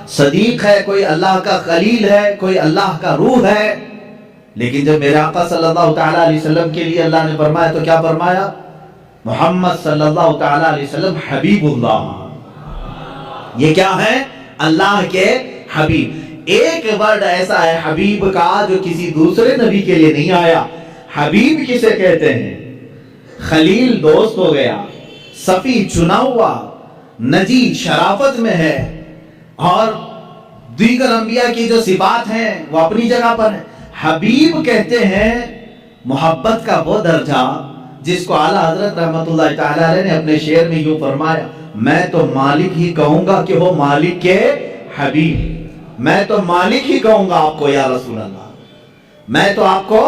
صدیق ہے، کوئی اللہ کا خلیل ہے، کوئی اللہ کا روح ہے. لیکن جب میرے آقا صلی اللہ تعالیٰ علیہ وسلم کے لیے اللہ نے فرمایا تو کیا فرمایا؟ محمد صلی اللہ تعالیٰ علیہ وسلم حبیب اللہ. یہ کیا ہے؟ اللہ کے حبیب. ایک ورڈ ایسا ہے حبیب کا جو کسی دوسرے نبی کے لیے نہیں آیا. حبیب کسے کہتے ہیں؟ خلیل دوست ہو گیا، صفی چنا ہوا، نجی شرافت میں ہے، اور دیگر انبیاء کی جو صفات ہیں وہ اپنی جگہ پر ہیں. حبیب کہتے ہیں محبت کا وہ درجہ جس کو اعلیٰ حضرت رحمت اللہ تعالی علیہ نے اپنے شعر میں یوں فرمایا: میں تو مالک ہی کہوں گا کہ وہ مالک کے حبیب. میں تو مالک ہی کہوں گا آپ کو یا رسول اللہ، میں تو آپ کو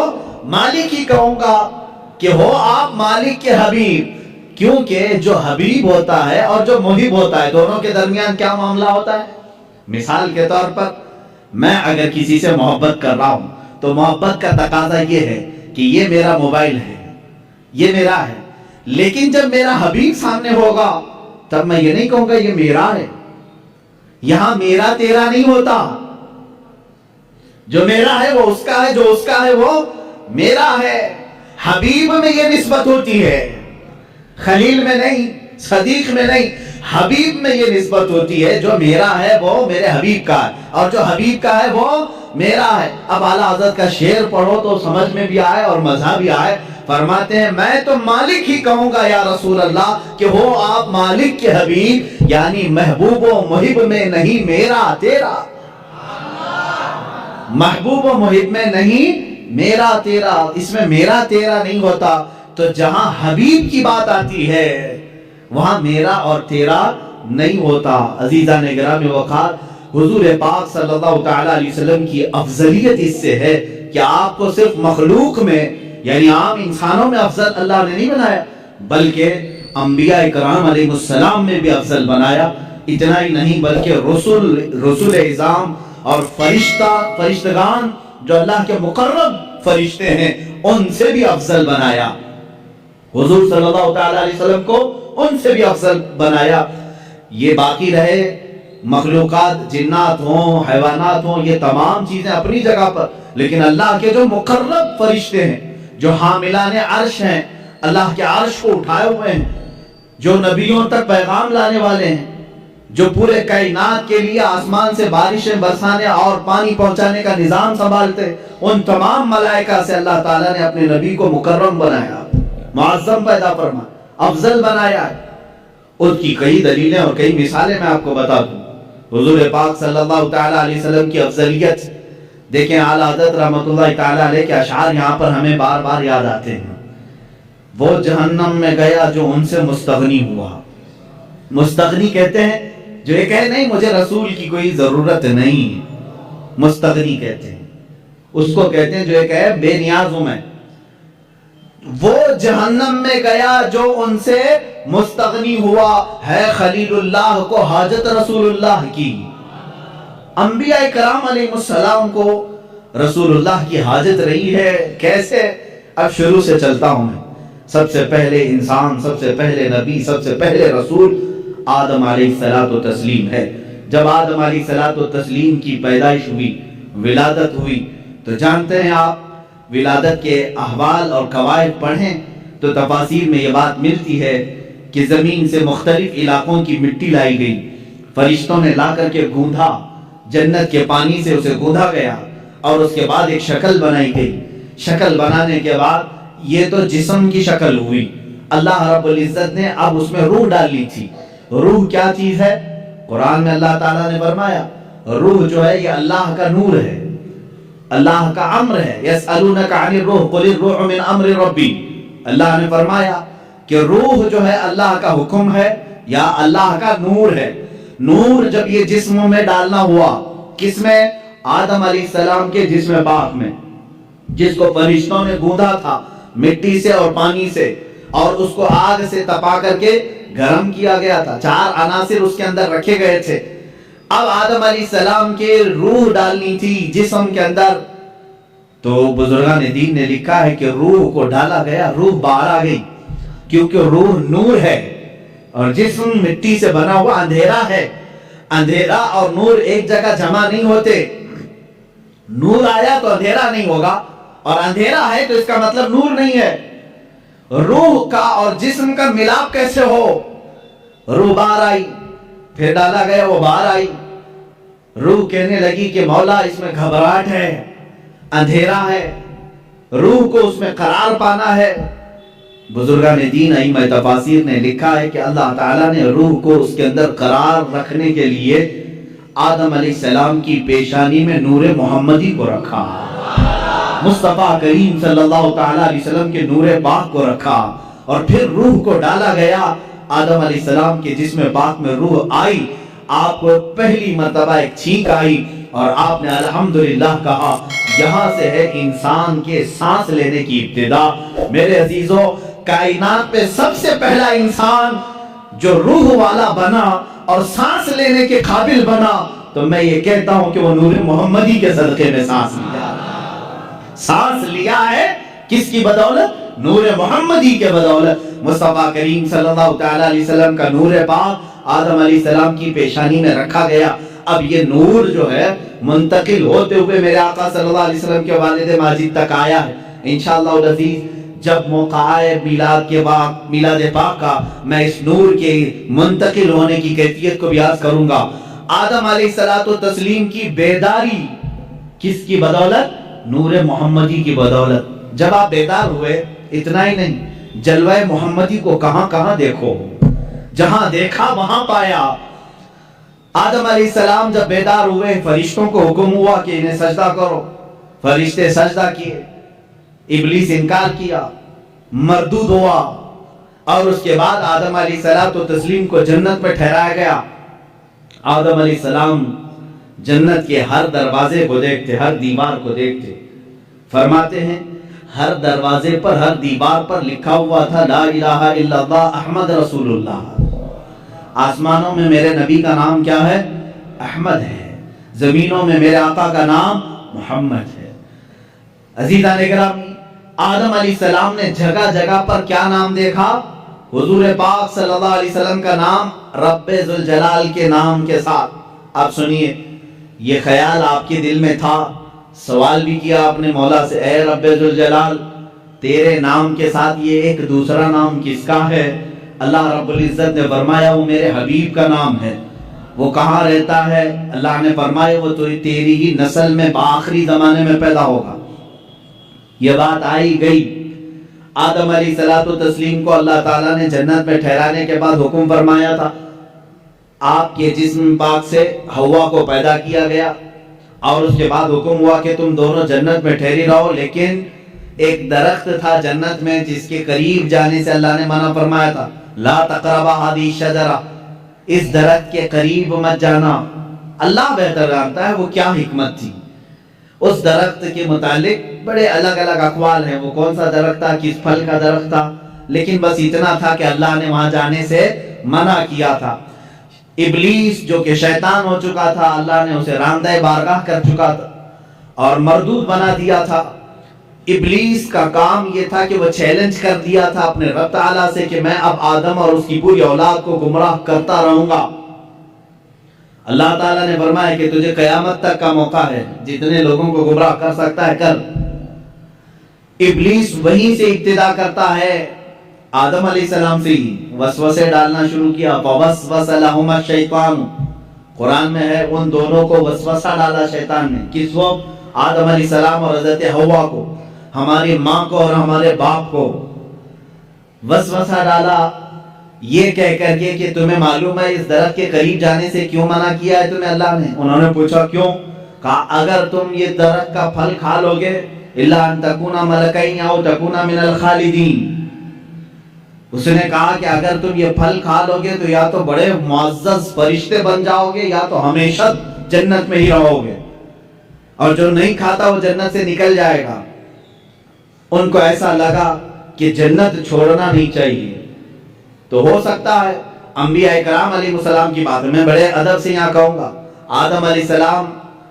مالک ہی کہوں گا کہ ہو آپ مالک کے حبیب. کیونکہ جو حبیب ہوتا ہے اور جو محب ہوتا ہے دونوں کے درمیان کیا معاملہ ہوتا ہے؟ مثال کے طور پر میں اگر کسی سے محبت کر رہا ہوں تو محبت کا تقاضا یہ ہے کہ یہ میرا موبائل ہے، یہ میرا ہے. لیکن جب میرا حبیب سامنے ہوگا تب میں یہ نہیں کہوں گا یہ میرا ہے. یہاں میرا تیرا نہیں ہوتا. جو میرا ہے وہ اس کا ہے، جو اس کا ہے وہ میرا ہے. حبیب میں یہ نسبت ہوتی ہے، خلیل میں نہیں، صدیق میں نہیں. حبیب میں یہ نسبت ہوتی ہے جو میرا ہے وہ میرے حبیب کا ہے، اور جو حبیب کا ہے وہ میرا ہے. اب اعلیٰ حضرت کا شعر پڑھو تو سمجھ میں بھی آئے اور مزہ بھی آئے. فرماتے ہیں میں تو مالک ہی کہوں گا یا رسول اللہ کہ ہو آپ مالک کے حبیب، یعنی محبوب و محب میں نہیں میرا تیرا. محبوب و محب میں نہیں میرا تیرا، اس میں میرا تیرا نہیں ہوتا. تو جہاں حبیب کی بات آتی ہے وہاں میرا اور تیرا نہیں ہوتا. عزیزان گرامی وقار، حضور پاک صلی اللہ تعالیٰ علیہ وسلم کی افضلیت اس سے ہے کہ آپ کو صرف مخلوق میں یعنی عام انسانوں میں افضل اللہ نے نہیں بنایا، بلکہ انبیاء کرام علیہ السلام میں بھی افضل بنایا. اتنا ہی نہیں بلکہ رسول اعظام اور فرشتگان جو اللہ کے مقرب فرشتے ہیں ان سے بھی افضل بنایا. حضور صلی اللہ تعالیٰ علیہ وسلم کو ان سے بھی افضل بنایا. یہ باقی رہے مخلوقات، جنات ہوں، حیوانات ہوں، یہ تمام چیزیں اپنی جگہ پر، لیکن اللہ کے جو مقرب فرشتے ہیں، جو حاملان عرش ہیں، اللہ کے عرش کو اٹھائے ہوئے ہیں، جو نبیوں تک پیغام لانے والے ہیں، جو پورے کائنات کے لیے آسمان سے بارشیں برسانے اور پانی پہنچانے کا نظام سنبھالتے، ان تمام ملائکہ سے اللہ تعالیٰ نے اپنے نبی کو مکرم بنایا، معظم پیدا فرمایا، افضل بنایا ہے. اس کی کئی دلیلیں اور کئی مثالیں میں آپ کو بتا دوں. حضور پاک صلی اللہ تعالیٰ علیہ وسلم کی افضلیت دیکھیں. اعلیٰ حضرت رحمت اللہ تعالیٰ علیہ کے اشعار یہاں پر ہمیں بار بار یاد آتے ہیں. وہ جہنم میں گیا جو ان سے مستغنی ہوا. مستغنی کہتے ہیں جو یہ کہے نہیں مجھے رسول کی کوئی ضرورت نہیں، مستغنی کہتے ہیں اس کو، کہتے ہیں جو یہ کہے بے نیاز ہوں میں. وہ جہنم میں گیا جو ان سے مستغنی ہوا، ہے خلیل اللہ کو حاجت رسول اللہ کی. انبیاء کرام علیہ السلام کو رسول اللہ کی حاجت رہی ہے. کیسے؟ اب شروع سے چلتا ہوں میں. سب سے پہلے انسان، سب سے پہلے نبی، سب سے پہلے رسول آدم علیہ الصلوۃ والتسلیم ہے. جب آدم علیہ الصلوۃ والتسلیم کی پیدائش ہوئی، ولادت ہوئی، تو جانتے ہیں آپ ولادت کے احوال اور قواعد پڑھیں تو تفاسیر میں یہ بات ملتی ہے کہ زمین سے مختلف علاقوں کی مٹی لائی گئی، فرشتوں نے لا کر کے گوندھا، جنت کے پانی سے اسے گوندھا گیا، اور اس کے بعد ایک شکل بنائی گئی. شکل بنانے کے بعد یہ تو جسم کی شکل ہوئی. اللہ رب العزت نے اب اس میں روح ڈال لی تھی. روح کیا چیز ہے؟ قرآن میں اللہ تعالیٰ نے فرمایا روح جو ہے یہ اللہ کا نور ہے، اللہ کا امر ہے. یسألونک عن الروح قل الروح من امر ربی. اللہ نے فرمایا کہ روح جو ہے اللہ کا حکم ہے یا اللہ کا نور ہے. نور جب یہ جسم میں ڈالنا ہوا، کس میں؟ آدم علیہ السلام کے جسم پاک میں، جس کو فرشتوں نے گوندھا تھا مٹی سے اور پانی سے، اور اس کو آگ سے تپا کر کے گرم کیا گیا تھا. 4 عناصر اس کے اندر رکھے گئے تھے. اب آدم علیہ السلام کے روح ڈالنی تھی جسم کے اندر، تو بزرگان دین نے لکھا ہے کہ روح کو ڈالا گیا، روح باہر آ گئی، کیونکہ روح نور ہے اور جسم مٹی سے بنا ہوا اندھیرا ہے. اندھیرا اور نور ایک جگہ جمع نہیں ہوتے. نور آیا تو اندھیرا نہیں ہوگا, اور اندھیرا ہے تو اس کا مطلب نور نہیں ہے. روح کا اور جسم کا ملاپ کیسے ہو؟ روح باہر آئی, پھر ڈالا گیا, وہ باہر آئی. روح کہنے لگی کہ مولا اس میں گھبراہٹ ہے, اندھیرا ہے, روح کو اس میں قرار پانا ہے. بزرگان دین ائمہ تفاسیر نے لکھا ہے کہ اللہ تعالیٰ نے روح کو اس کے اندر قرار رکھنے کے لیے آدم علیہ السلام کی پیشانی میں نور محمدی کو رکھا, مصطفیٰ کریم صلی اللہ تعالیٰ علیہ وسلم کے نور پاک کو رکھا, اور پھر روح کو ڈالا گیا. آدم علیہ السلام کے جسم پاک میں روح آئی, آپ کو پہلی مرتبہ ایک چھینک آئی, اور آپ نے الحمدللہ کہا یہاں سے ہے انسان کے سانس لینے کی ابتدا. میرے عزیزوں, کائنات پہ سب سے پہلا انسان جو روح والا بنا اور سانس لینے کے قابل بنا, تو میں یہ کہتا ہوں کہ وہ نور محمدی کے صدقے میں سانس لیا. سانس لیا ہے کس کی بدولت؟ نور محمدی کے بدولت. مصطفیٰ کریم صلی اللہ تعالیٰ علیہ وسلم کا نور پاک آدم علیہ السلام کی پیشانی میں رکھا گیا. اب یہ نور جو ہے منتقل ہوتے ہوئے میرے آقا صلی اللہ علیہ وسلم کے والد ماجد تک آیا ہے. انشاءاللہ العزیز جب موقع آئے میلاد کے بعد, میلاد پاک کا, میں اس نور کے منتقل ہونے کی کیفیت کو بیان کروں گا. آدم علیہ الصلوۃ والتسلیم کی بیداری کس کی بدولت؟ نور محمدی کی بدولت. جب آپ بیدار ہوئے, اتنا ہی نہیں, جلوہ محمدی کو کہاں کہاں دیکھو, جہاں دیکھا وہاں پایا. آدم علیہ السلام جب بیدار ہوئے, فرشتوں کو حکم ہوا کہ انہیں سجدہ کرو, فرشتے سجدہ کیے, ابلیس انکار کیا, مردود ہوا, اور اس کے بعد آدم علیہ الصلوۃ والتسلیم کو جنت میں ٹھہرایا گیا. آدم علیہ السلام جنت کے ہر دروازے کو دیکھتے, ہر دیوار کو دیکھتے. فرماتے ہیں ہر دروازے پر, ہر دیوار پر لکھا ہوا تھا لا الہ الا اللہ احمد رسول اللہ. آسمانوں میں میرے نبی کا نام کیا ہے؟ احمد ہے. زمینوں میں میرے آقا کا نام محمد ہے. عزیزان اکرامی, آدم علیہ السلام نے جگہ جگہ پر کیا نام دیکھا؟ حضور پاک صلی اللہ علیہ وسلم کا نام رب ذوالجلال کے نام کے ساتھ. آپ سنیے, یہ خیال آپ کے دل میں تھا, سوال بھی کیا اپنے مولا سے, اے رب ذوالجلال تیرے نام کے ساتھ یہ ایک دوسرا نام کس کا ہے؟ اللہ رب العزت نے فرمایا وہ میرے حبیب کا نام ہے. وہ کہاں رہتا ہے؟ اللہ نے فرمایا وہ تو تیری ہی نسل میں بآخری زمانے میں پیدا ہوگا. یہ بات آئی گئی. آدم علیہ الصلوۃ والتسلیم کو اللہ تعالیٰ نے جنت میں ٹھہرانے کے بعد حکم فرمایا تھا, آپ کے جسم پاک سے حوا کو پیدا کیا گیا, اور اس کے بعد حکم ہوا کہ تم دونوں جنت میں ٹھہری رہو. لیکن ایک درخت تھا جنت میں جس کے قریب جانے سے اللہ نے منع فرمایا تھا, لا تقربا هذه الشجرہ, اس درخت کے قریب مت جانا. اللہ بہتر جانتا ہے وہ کیا حکمت تھی. اس درخت کے متعلق بڑے الگ الگ اقوال ہیں, وہ کون سا درخت تھا, کس پھل کا درخت تھا, لیکن بس اتنا تھا کہ اللہ نے وہاں جانے سے منع کیا تھا. ابلیس جو کہ شیطان ہو چکا تھا, اللہ نے اسے راندہ بارگاہ کر چکا تھا اور مردود بنا دیا تھا. ابلیس کا کام یہ تھا کہ وہ چیلنج کر دیا تھا اپنے رب تعالیٰ سے کہ میں اب آدم اور اس کی پوری اولاد کو گمراہ کرتا رہوں گا. اللہ تعالیٰ نے فرمایا کہ تجھے قیامت تک کا موقع ہے, جتنے لوگوں کو گمراہ کر سکتا ہے کر. ابلیس وہیں سے ابتدا کرتا ہے, آدم علیہ السلام سے ہی وسوسے ڈالنا شروع کیا. فوسوس لہما الشیطان, قرآن میں ہے ان دونوں کو وسوسہ ڈالا شیطان نے. کس کو؟ آدم علیہ السلام اور حضرت حوا کو, ہماری ماں کو اور ہمارے باپ کو وسوسہ ڈالا یہ کہہ کر کے کہ تمہیں معلوم ہے اس درخت کے قریب جانے سے کیوں منع کیا ہے تمہیں اللہ نے؟ انہوں نے پوچھا کیوں؟ کہا اگر تم یہ درخت کا پھل کھا لو گے الا ان تکونا ملکین او تکونا من الخالدین. اس نے کہا کہ اگر تم یہ پھل کھا لو گے تو یا تو بڑے معزز فرشتے بن جاؤ گے یا تو ہمیشہ جنت میں ہی رہو گے, اور جو نہیں کھاتا وہ جنت سے نکل جائے گا. ان کو ایسا لگا کہ جنت چھوڑنا نہیں چاہیے. تو ہو سکتا ہے انبیاء کرام علیہ السلام کی بات میں بڑے ادب سے یہاں کہوں گا, آدم علیہ السلام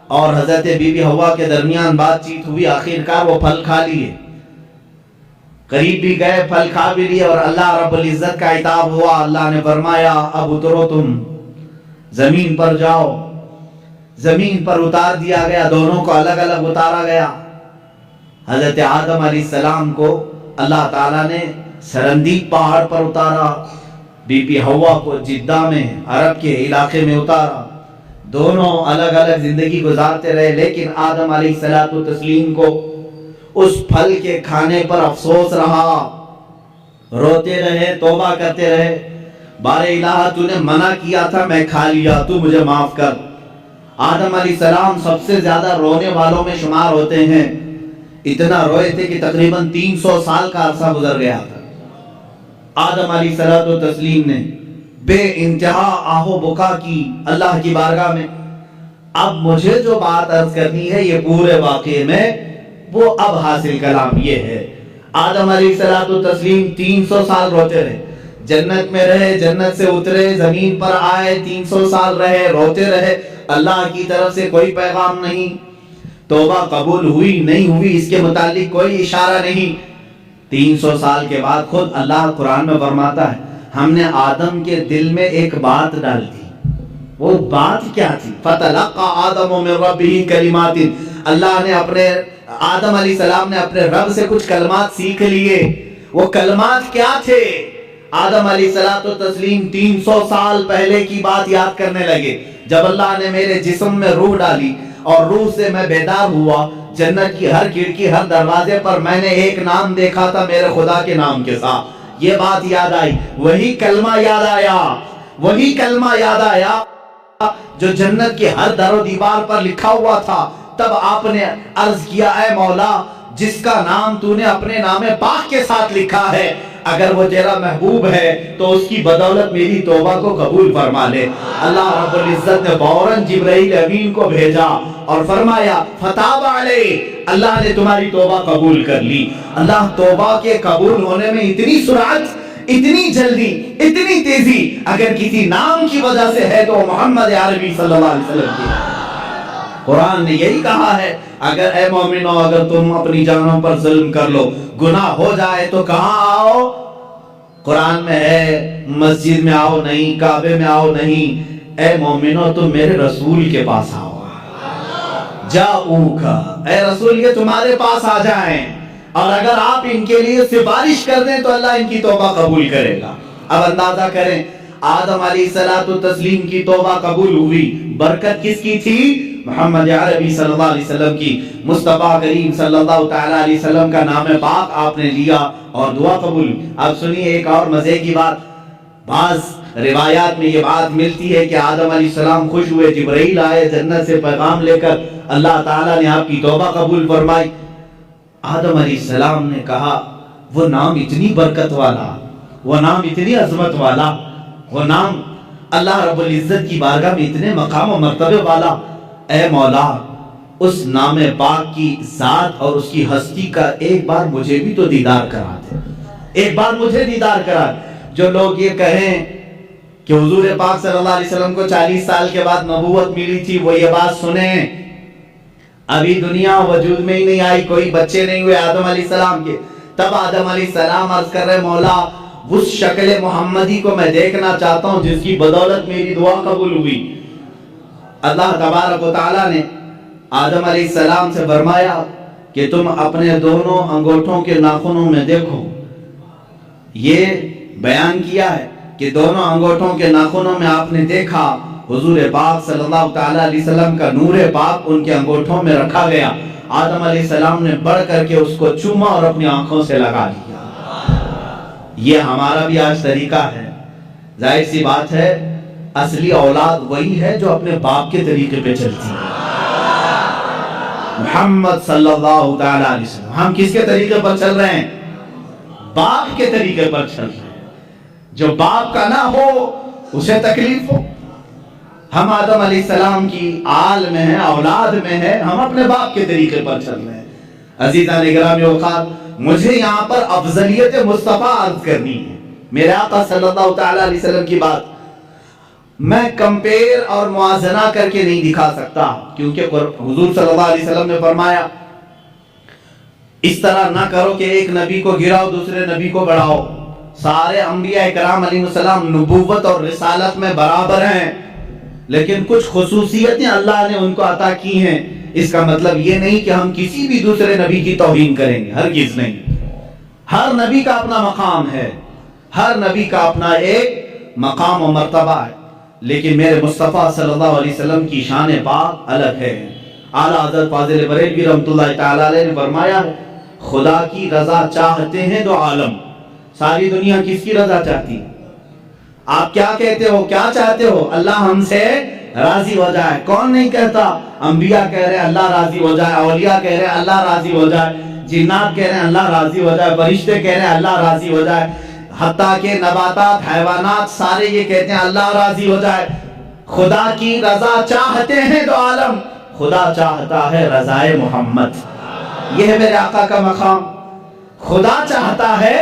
اور حضرت بی بی حوا کے درمیان بات چیت ہوئی, آخرکار وہ پھل کھا لیے, قریب بھی گئے, پھل کھا بھی لیے, اور اللہ رب العزت کا عتاب ہوا. اللہ نے فرمایا اب اترو تم, زمین پر جاؤ. زمین پر اتار دیا گیا, دونوں کو الگ الگ اتارا گیا. حضرت آدم علیہ السلام کو اللہ تعالیٰ نے سرندیب پہاڑ پر اتارا, بی بی حوا کو جدہ میں عرب کے علاقے میں اتارا. دونوں الگ الگ زندگی گزارتے رہے, لیکن آدم علیہ السلام کو اس پھل کے کھانے پر افسوس رہا, روتے رہے, توبہ کرتے رہے. بار الہ تو نے منع کیا تھا, میں کھا لیا, تو مجھے معاف کر. آدم علیہ السلام سب سے زیادہ رونے والوں میں شمار ہوتے ہیں. اتنا روئے تھے کہ تقریباً 300 سال کا عرصہ گزر گیا تھا. آدم علیہ السلام نے بے انتہا آہو بکا کی اللہ کی بارگاہ میں. اب مجھے جو بات عرض کرنی ہے یہ پورے واقعے میں وہ اب حاصل کلام یہ ہے. آدم علیہ السلام 300 سال روتے رہے, جنت میں رہے, جنت سے اترے, زمین پر آئے, 300 سال رہے, روتے رہے. اللہ کی طرف سے کوئی پیغام نہیں, توبہ قبول ہوئی نہیں ہوئی اس کے متعلق کوئی اشارہ نہیں. 300 سال کے بعد خود اللہ قرآن میں فرماتا ہے ہم نے آدم کے دل میں ایک بات ڈال دی. وہ بات کیا تھی؟ فَتَلَقَّى آدَمُ مِن رَبِّهِ كَلِمَاتٍ, اللہ نے اپنے آدم علیہ السلام نے اپنے رب سے کچھ کلمات سیکھ لیے. وہ کلمات کیا تھے؟ آدم علیہ السلام 300 سال پہلے کی بات یاد کرنے لگے. جب اللہ نے میرے جسم میں روح ڈالی اور روح سے میں بیدار ہوا, جنت کی ہر کھڑکی, ہر دروازے پر میں نے ایک نام دیکھا تھا میرے خدا کے نام کے ساتھ. یہ بات یاد آئی, وہی کلمہ یاد آیا, وہی کلمہ یاد آیا جو جنت کی ہر در و دیوار پر لکھا ہوا تھا. تب آپ نے عرض کیا اے مولا, جس کا نام تو نے اپنے نام پاک کے ساتھ لکھا ہے, اگر وہ تیرا محبوب ہے تو اس کی بدولت میری توبہ کو قبول فرما لے. اللہ رب العزت نے فوراً جبرائیل امین کو بھیجا اور فرمایا فتاب علیہ, اللہ نے تمہاری توبہ قبول کر لی. اللہ توبہ کے قبول ہونے میں اتنی سرعت, اتنی جلدی, اتنی تیزی اگر کسی نام کی وجہ سے ہے تو محمد عربی صلی اللہ علیہ وسلم کی. قرآن نے یہی کہا ہے اگر اے مومنو اگر تم اپنی جانوں پر ظلم کر لو, گناہ ہو جائے تو کہاں آؤ؟ قرآن میں ہے مسجد میں آؤ نہیں, کعبے میں آؤ نہیں, اے مومنو تم میرے رسول کے پاس آؤ. جاؤکا, اے رسول یہ تمہارے پاس آ جائیں, اور اگر آپ ان کے لیے سفارش کر دیں تو اللہ ان کی توبہ قبول کرے گا. اب اندازہ کریں آدم علیہ السلام کی توبہ قبول ہوئی, برکت کس کی تھی؟ محمد عربی صلی اللہ علیہ وسلم کی. مصطفیٰ کریم صلی اللہ تعالیٰ علیہ وسلم کا نام پاک آپ نے لیا اور دعا قبول. اب سنیے ایک اور مزے کی بات. بعض روایات میں یہ بات ملتی ہے کہ آدم علیہ السلام خوش ہوئے, جبرائیل آئے جنت سے پیغام لے کر, اللہ تعالیٰ نے آپ کی توبہ قبول فرمائی. آدم علیہ السلام نے کہا وہ نام اتنی برکت والا, وہ نام اتنی عظمت والا, وہ نام اللہ رب العزت کی بارگاہ میں اتنے مقام و مرتبے والا, اے مولا اس نام پاک کی ذات اور اس کی ہستی کا ایک بار مجھے بھی تو دیدار کرا دے, ایک بار مجھے دیدار کرا. جو لوگ یہ کہیں کہ حضور پاک صلی اللہ علیہ وسلم کو 40 سال کے بعد نبوت ملی تھی, وہ یہ بات سنیں, ابھی دنیا وجود میں ہی نہیں آئی, کوئی بچے نہیں ہوئے آدم علیہ السلام کے. تب آدم علیہ السلام عرض کر رہے مولا اس شکل محمدی کو میں دیکھنا چاہتا ہوں جس کی بدولت میری دعا قبول ہوئی. اللہ تبارک و تعالیٰ نے آدم علیہ السلام سے فرمایا کہ تم اپنے دونوں انگوٹھوں کے ناخنوں میں دیکھو. یہ بیان کیا ہے کہ دونوں انگوٹھوں کے ناخنوں میں آپ نے دیکھا حضور پاک صلی اللہ تعالیٰ علیہ وسلم کا نور پاک ان کے انگوٹھوں میں رکھا گیا. آدم علیہ السلام نے بڑھ کر کے اس کو چوما اور اپنی آنکھوں سے لگا لیا. یہ ہمارا بھی آج طریقہ ہے. ظاہر سی بات ہے اصلی اولاد وہی ہے جو اپنے باپ کے طریقے پہ چلتی ہے. محمد صلی اللہ تعالیٰ علیہ وسلم, ہم کس کے طریقے پر چل رہے ہیں؟ باپ کے طریقے پر چل رہے ہیں. جو باپ کا نہ ہو اسے تکلیف ہو. ہم آدم علیہ السلام کی آل میں ہیں, اولاد میں ہیں, ہم اپنے باپ کے طریقے پر چل رہے ہیں. عزیزان گرامی اوقات, مجھے یہاں پر افضلیت مصطفیٰ عرض کرنی ہے. میرے آقا صلی اللہ تعالیٰ علیہ وسلم کی بات میں کمپیر اور موازنہ کر کے نہیں دکھا سکتا, کیونکہ حضور صلی اللہ علیہ وسلم نے فرمایا اس طرح نہ کرو کہ ایک نبی کو گراؤ دوسرے نبی کو بڑھاؤ. سارے انبیاء کرام علیہ السلام نبوت اور رسالت میں برابر ہیں. لیکن کچھ خصوصیتیں اللہ نے ان کو عطا کی ہیں. اس کا مطلب یہ نہیں کہ ہم کسی بھی دوسرے نبی کی توہین کریں گے، ہرگز نہیں. ہر نبی کا اپنا مقام ہے، ہر نبی کا اپنا ایک مقام و مرتبہ ہے، لیکن میرے مصطفیٰ صلی اللہ علیہ وسلم کی شان پاک الگ ہے. اعلیٰ حضرت فاضل بریلوی رحمۃ اللہ تعالیٰ علیہ نے فرمایا ہے، خدا کی رضا چاہتے ہیں دو عالم. ساری دنیا کس کی رضا چاہتی ہے؟ آپ کیا کہتے ہو، کیا چاہتے ہو؟ اللہ ہم سے راضی ہو جائے. کون نہیں کہتا؟ انبیاء کہہ رہے ہیں اللہ راضی ہو جائے، اولیاء کہہ رہے ہیں اللہ راضی ہو جائے، جنات کہہ رہے ہیں اللہ راضی ہو جائے، فرشتے کہہ رہے ہیں اللہ راضی ہو جائے، حتیٰ کہ نباتات، حیوانات سارے یہ کہتے ہیں اللہ راضی ہو جائے. خدا کی رضا چاہتے ہیں دو عالم، خدا چاہتا ہے رضائے محمد. یہ ہے میرے آقا کا مقام، خدا چاہتا ہے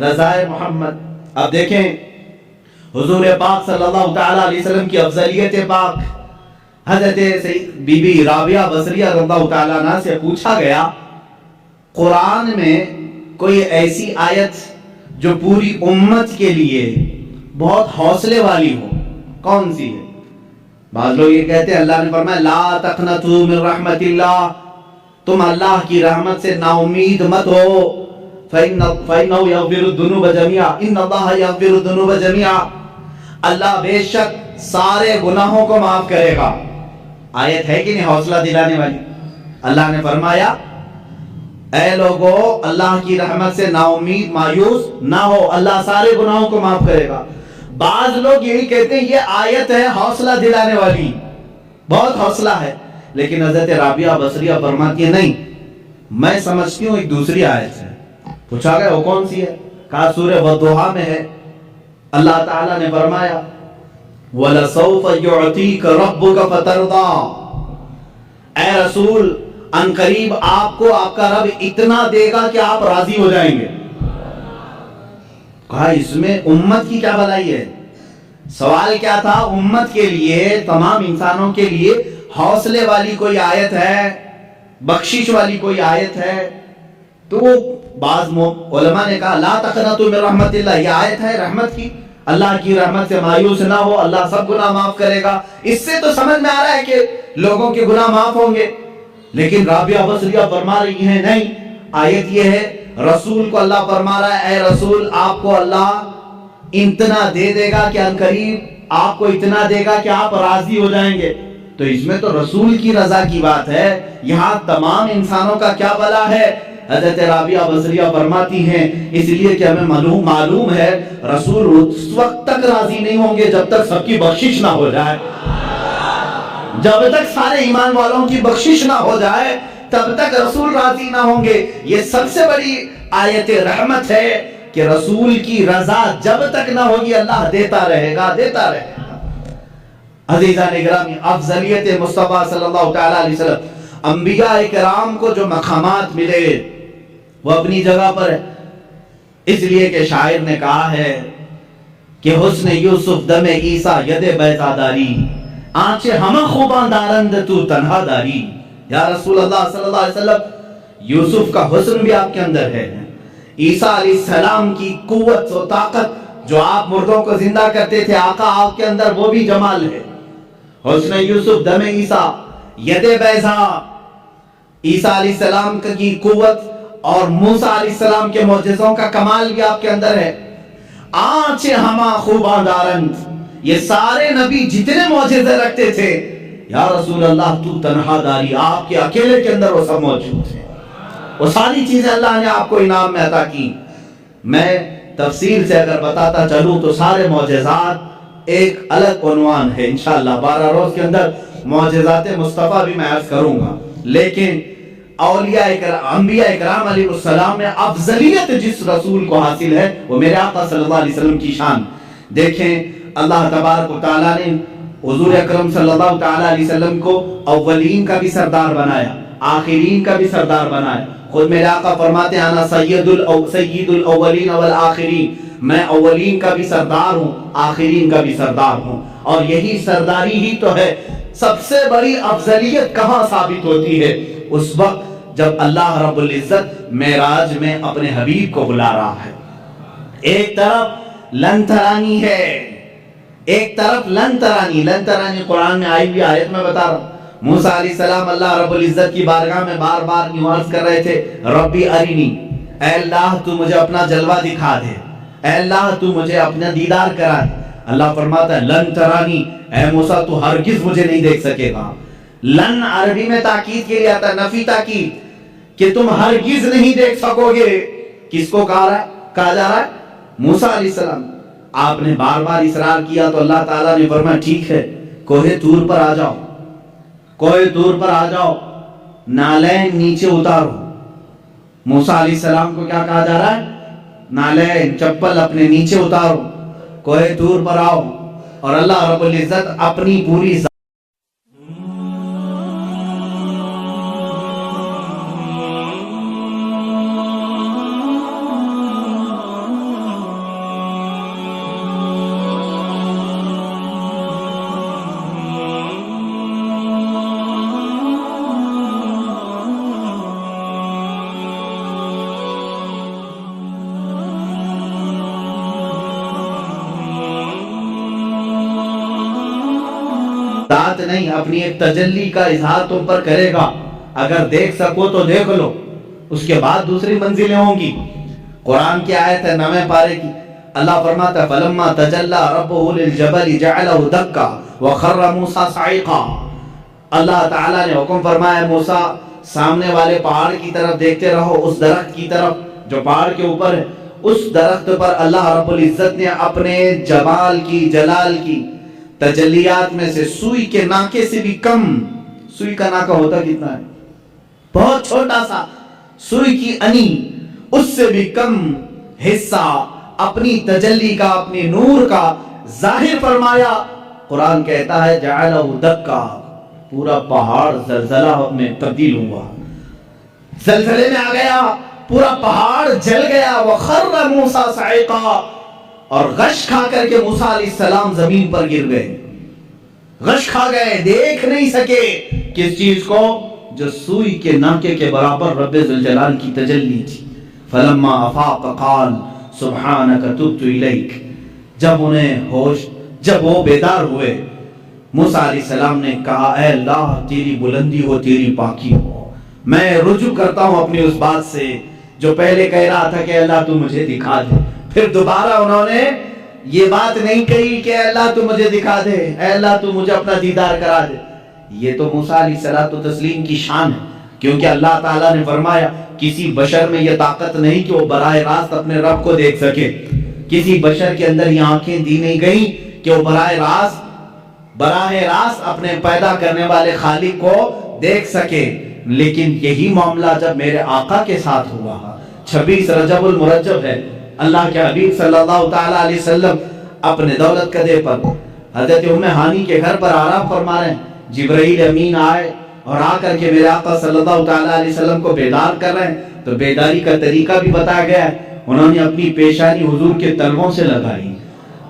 رضائے محمد. اب دیکھیں حضور پاک صلی اللہ تعالیٰ علیہ وسلم کی افضلیت پاک. حضرت بی بی رابعہ بصریہ رضی اللہ تعالیٰ عنہ سے پوچھا گیا، قرآن میں کوئی ایسی آیت جو پوری امت کے لیے بہت حوصلے والی ہو، کون سی ہے؟ بعض لوگ یہ کہتے ہیں اللہ نے فرمایا لا تقنطوا من رحمت اللہ، تم اللہ کی رحمت سے نا امید مت ہو، فَإِنَّهُ يَغْفِرُ الذُّنُوبَ جَمِيعًا إِنَّ اللَّهَ يَغْفِرُ الذُّنُوبَ جَمِيعًا. اللہ بے شک سارے گناہوں کو معاف کرے گا. آیت ہے کہ نہیں حوصلہ دلانے والی؟ اللہ نے فرمایا اے لوگو اللہ کی رحمت سے نا امید مایوس نہ ہو، اللہ سارے گناہوں کو معاف کرے گا. بعض لوگ یہی کہتے ہیں یہ آیت ہے حوصلہ دلانے والی، بہت حوصلہ ہے. لیکن حضرت رابعہ بصریہ فرماتی ہے نہیں، میں سمجھتی ہوں ایک دوسری آیت ہے. پوچھا گیا وہ کون سی ہے؟ کہا سورہ والضحیٰ میں ہے. اللہ تعالیٰ نے فرمایا وَلَسَوْفَ يُعْطِيكَ رَبُّكَ فَتَرْضَىٰ، اے رسول ان قریب آپ کو آپ کا رب اتنا دے گا کہ آپ راضی ہو جائیں گے. کہا اس میں امت کی کیا بھلائی ہے؟ سوال کیا تھا؟ امت کے لیے، تمام انسانوں کے لیے حوصلے والی کوئی آیت ہے، بخشش والی کوئی آیت ہے؟ تو وہ بعض علماء نے کہا لا تقنطوا من رحمت اللہ، یہ آیت ہے رحمت کی، اللہ کی رحمت سے مایوس نہ ہو، اللہ سب گناہ معاف کرے گا. اس سے تو سمجھ میں آ رہا ہے کہ لوگوں کے گناہ معاف ہوں گے. لیکن رابعہ بصریہ فرما رہی ہیں نہیں، آیت یہ ہے رسول کو اللہ فرما رہا ہے اے رسول آپ کو اللہ اتنا دے دے گا کہ ان قریب آپ کو اتنا دے گا کہ آپ راضی ہو جائیں گے. تو اس میں تو رسول کی رضا کی بات ہے، یہاں تمام انسانوں کا کیا بھلا ہے؟ حضرت رابعہ بصریہ فرماتی ہیں اس لیے کہ ہمیں معلوم ہے رسول اس وقت تک راضی نہیں ہوں گے جب تک سب کی بخشش نہ ہو جائے. جب تک سارے ایمان والوں کی بخشش نہ ہو جائے تب تک رسول راضی نہ ہوں گے. یہ سب سے بڑی آیت رحمت ہے کہ رسول کی رضا جب تک نہ ہوگی اللہ دیتا رہے گا، دیتا رہے گا. عزیزان گرامی، افضلیت مصطفیٰ صلی اللہ تعالیٰ علیہ وسلم، انبیاء کرام کو جو مقامات ملے وہ اپنی جگہ پر ہے. اس لیے کہ شاعر نے کہا ہے کہ حسن یوسف دم عیسیٰ ید بیضاداری، آنچے ہمہ خوبان دارند تو تنہا داری. یا رسول اللہ صلی اللہ علیہ وسلم یوسف کا حسن بھی آپ کے اندر ہے، عیسیٰ علیہ السلام کی قوت و طاقت جو آپ مردوں کو زندہ کرتے تھے آقا آپ کے اندر وہ بھی جمال ہے. حسن یوسف دم عیسیٰ ید بیضا، عیسیٰ علیہ السلام کی قوت اور موسیٰ علیہ السلام کے معجزوں کا کمال بھی آپ کے اندر ہے. آنچے ہما خوبان دارند، یہ سارے نبی جتنے معجزے رکھتے تھے یا رسول اللہ تو تنہا داری، آپ کے اکیلے کے اندر وہ سب موجود تھے. وہ ساری چیزیں اللہ نے آپ کو انعام میں عطا کی. میں تفصیل سے اگر بتاتا چلوں تو سارے معجزات ایک الگ عنوان ہے، انشاءاللہ 12 روز کے اندر معجزات مصطفیٰ بھی میں عرض کروں گا. لیکن اولیاء اکرام، انبیاء اکرام علیہ السلام میں افضلیت جس رسول کو حاصل ہے وہ میرے آقا صلی اللہ علیہ وسلم کی شان. دیکھیں اللہ تبارک و تعالیٰ نے حضور اکرم صلی اللہ تعالیٰ علیہ وسلم کو اولین کا بھی سردار بنایا، آخرین کا بھی سردار بنایا. خود میرے آقا فرماتے ہیں انا سید الاولین والآخرین، میں اولین کا بھی سردار ہوں، آخرین کا بھی سردار ہوں. اور یہی سرداری ہی تو ہے. سب سے بڑی افضلیت کہاں ثابت ہوتی ہے؟ اس وقت جب اللہ رب العزت معراج میں اپنے حبیب کو بلا رہا ہے. ایک طرف لن ترانی ہے، ایک طرف لن ترانی قرآن میں آئی ہوئی آیت میں بتا رہا ہوں. موسیٰ علیہ السلام اللہ رب العزت کی بارگاہ میں بار بار یوں عرض کر رہے تھے ربی ارینی، اے اللہ تو مجھے اپنا جلوہ دکھا دے، اے اللہ تو مجھے اپنا دیدار کرا دے. اللہ فرماتا ہے لن ترانی، اے موسیٰ تو ہرگز مجھے نہیں دیکھ سکے گا. لن عربی میں تاکید کے لیے آتا ہے، نفی تاکید، کہ تم ہرگز نہیں دیکھ سکو گے. کس کو کہا جا رہا ہے؟ موسیٰ علیہ السلام. آپ نے بار بار اصرار کیا تو اللہ تعالیٰ نے فرمایا ٹھیک ہے، کوہ طور پر آ جاؤ، کوہ طور پر آ جاؤ، نالین نیچے اتارو. موسیٰ علیہ السلام کو کیا کہا جا رہا ہے؟ نالین چپل اپنے نیچے اتارو، کوہ طور پر آؤ، اور اللہ رب العزت اپنی پوری ذات نہیں، اپنی ایک تجلی کا اظہار تم پر کرے گا. اگر دیکھ سکو تو دیکھ لو، اس کے بعد دوسری منزلیں ہوں گی. قرآن کی آیت ہے 9 پارے کی. اللہ فرماتا ہے فلما تجلی ربہ للجبل جعلہ دکا وخر موسیٰ صعقا. اللہ تعالیٰ نے حکم فرمایا موسیٰ سامنے والے پہاڑ کی طرف دیکھتے رہو، اس درخت کی طرف جو پہاڑ کے اوپر ہے. اس درخت پر اللہ رب العزت نے اپنے جمال کی، جلال کی تجلیات میں سے سوئی کے ناکے سے بھی کم، سوئی کا ناکہ ہوتا کتنا ہے؟ بہت چھوٹا سا، سوئی کی انی، اس سے بھی کم حصہ اپنی تجلی کا، اپنی نور کا ظاہر فرمایا. قرآن کہتا ہے جعلہ دکا، پورا پہاڑ زلزلہ میں تبدیل ہوا، زلزلے میں آ گیا، پورا پہاڑ جل گیا. وخر موسیٰ صعقا، اور غش کھا کر کے موسیٰ علیہ السلام زمین پر گر گئے، غش کھا گئے، دیکھ نہیں سکے کس چیز کو؟ جو سوئی کے ناکے کے برابر رب ذوالجلال کی تجلی تھی. فلما افاق قال سبحانک تبت الیک. جب انہیں ہوش، جب وہ بیدار ہوئے، موسیٰ علیہ السلام نے کہا اے اللہ تیری بلندی ہو، تیری پاکی ہو، میں رجوع کرتا ہوں اپنی اس بات سے جو پہلے کہہ رہا تھا کہ اللہ تو مجھے دکھا دے. پھر دوبارہ انہوں نے یہ بات نہیں کہی کہ اے اللہ تو مجھے دکھا دے، اے اللہ تو مجھے اپنا دیدار کرا دے. یہ تو موسیٰ علیہ الصلوۃ والتسلیم کی شان ہے، کیونکہ اللہ تعالیٰ نے فرمایا کسی بشر میں یہ طاقت نہیں کہ وہ براہ راست اپنے رب کو دیکھ سکے. کسی بشر کے اندر یہ آنکھیں دی نہیں گئیں کہ وہ براہ راست اپنے پیدا کرنے والے خالق کو دیکھ سکے. لیکن یہی معاملہ جب میرے آقا کے ساتھ ہوا، 26 رجب المرجب ہے، اللہ کے حبیب صلی اللہ تعالیٰ علیہ وسلم اپنے دولت قدے پر حضرت ام ہانی کے گھر پر آرام فرما رہے ہیں. جبرائیل امین آئے اور آ کر کے میرے آقا صلی اللہ تعالیٰ علیہ وسلم کو بیدار کر رہے ہیں. تو بیداری کا طریقہ بھی بتایا گیا ہے. انہوں نے اپنی پیشانی حضور کے تلووں سے لگائی،